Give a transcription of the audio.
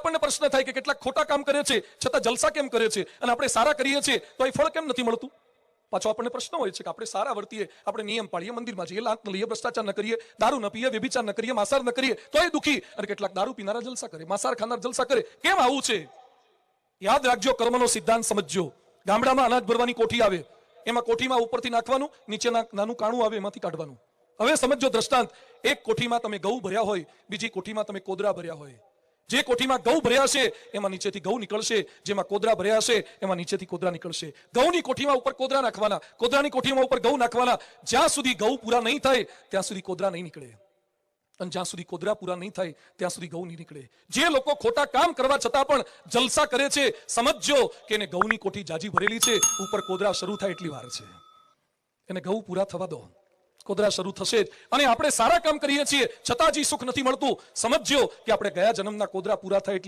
આપણને પ્રશ્ન થાય કે કેટલાક ખોટા કામ કરે છે છતાં જલસા કેમ કરે છે, અને આપણે સારા કરીએ છીએ તો એ ફળ કેમ નથી મળતું? પાછો આપણને પ્રશ્ન હોય છે કે આપણે સારા વર્તીએ, આપણે નિયમ પાળીએ, મંદિરમાં જઈએ, લાંચ ન લઈએ, ભ્રષ્ટાચાર ન કરીએ, દારૂ ન પીએ, વ્યભિચાર ન કરીએ, માંસાહાર ન કરીએ તો એ દુખી, અને કેટલાક દારૂ પીનારા જલસા કરે, માંસાહાર ખાનાર જલસા કરે. કેમ આવું છે? યાદ રાખજો, કર્મનો સિદ્ધાંત સમજજો. ગામડામાં અનાજ ભરવાની કોઠી આવે, એમાં કોઠીમાં ઉપરથી નાખવાનું, નીચે નાનું કાણું આવે એમાંથી કાઢવાનું. હવે સમજો દ્રષ્ટાંત, એક કોઠીમાં તમે ઘઉં ભર્યા હોય, બીજી કોઠીમાં તમે કોદરા ભર્યા હોય. જે કોઠીમાં ઘઉં ભર્યા છે એમાં નીચેથી ઘઉં નીકળશે, જેમાં કોદરા ભર્યા છે એમાં નીચેથી કોદરા નીકળશે. ઘઉંની કોઠીમાં ઉપર કોદરા નાખવાના, કોદરાની કોઠીમાં ઉપર ઘઉં નાખવાના. જ્યાં સુધી ઘઉં પૂરા નહીં થાય ત્યાં સુધી કોદરા નહીં નીકળે, અને જ્યાં સુધી કોદરા પૂરા નહીં થાય ત્યાં સુધી ઘઉં નહીં નીકળે. જે લોકો ખોટા કામ કરવા છતાં પણ જલસા કરે છે, સમજજો કે એને ઘઉંની કોઠી જાજી ભરેલી છે, ઉપર કોદરા શરૂ થાય એટલી વાર છે. એને ઘઉં પૂરા થવા દો, કોદરા શરૂ થશે જ. અને આપણે સારા કામ કરીએ છીએ છતાં જ સુખ નથી મળતું, સમજજો કે આપણે ગયા જન્મના કોદરા પૂરા થાય એટલી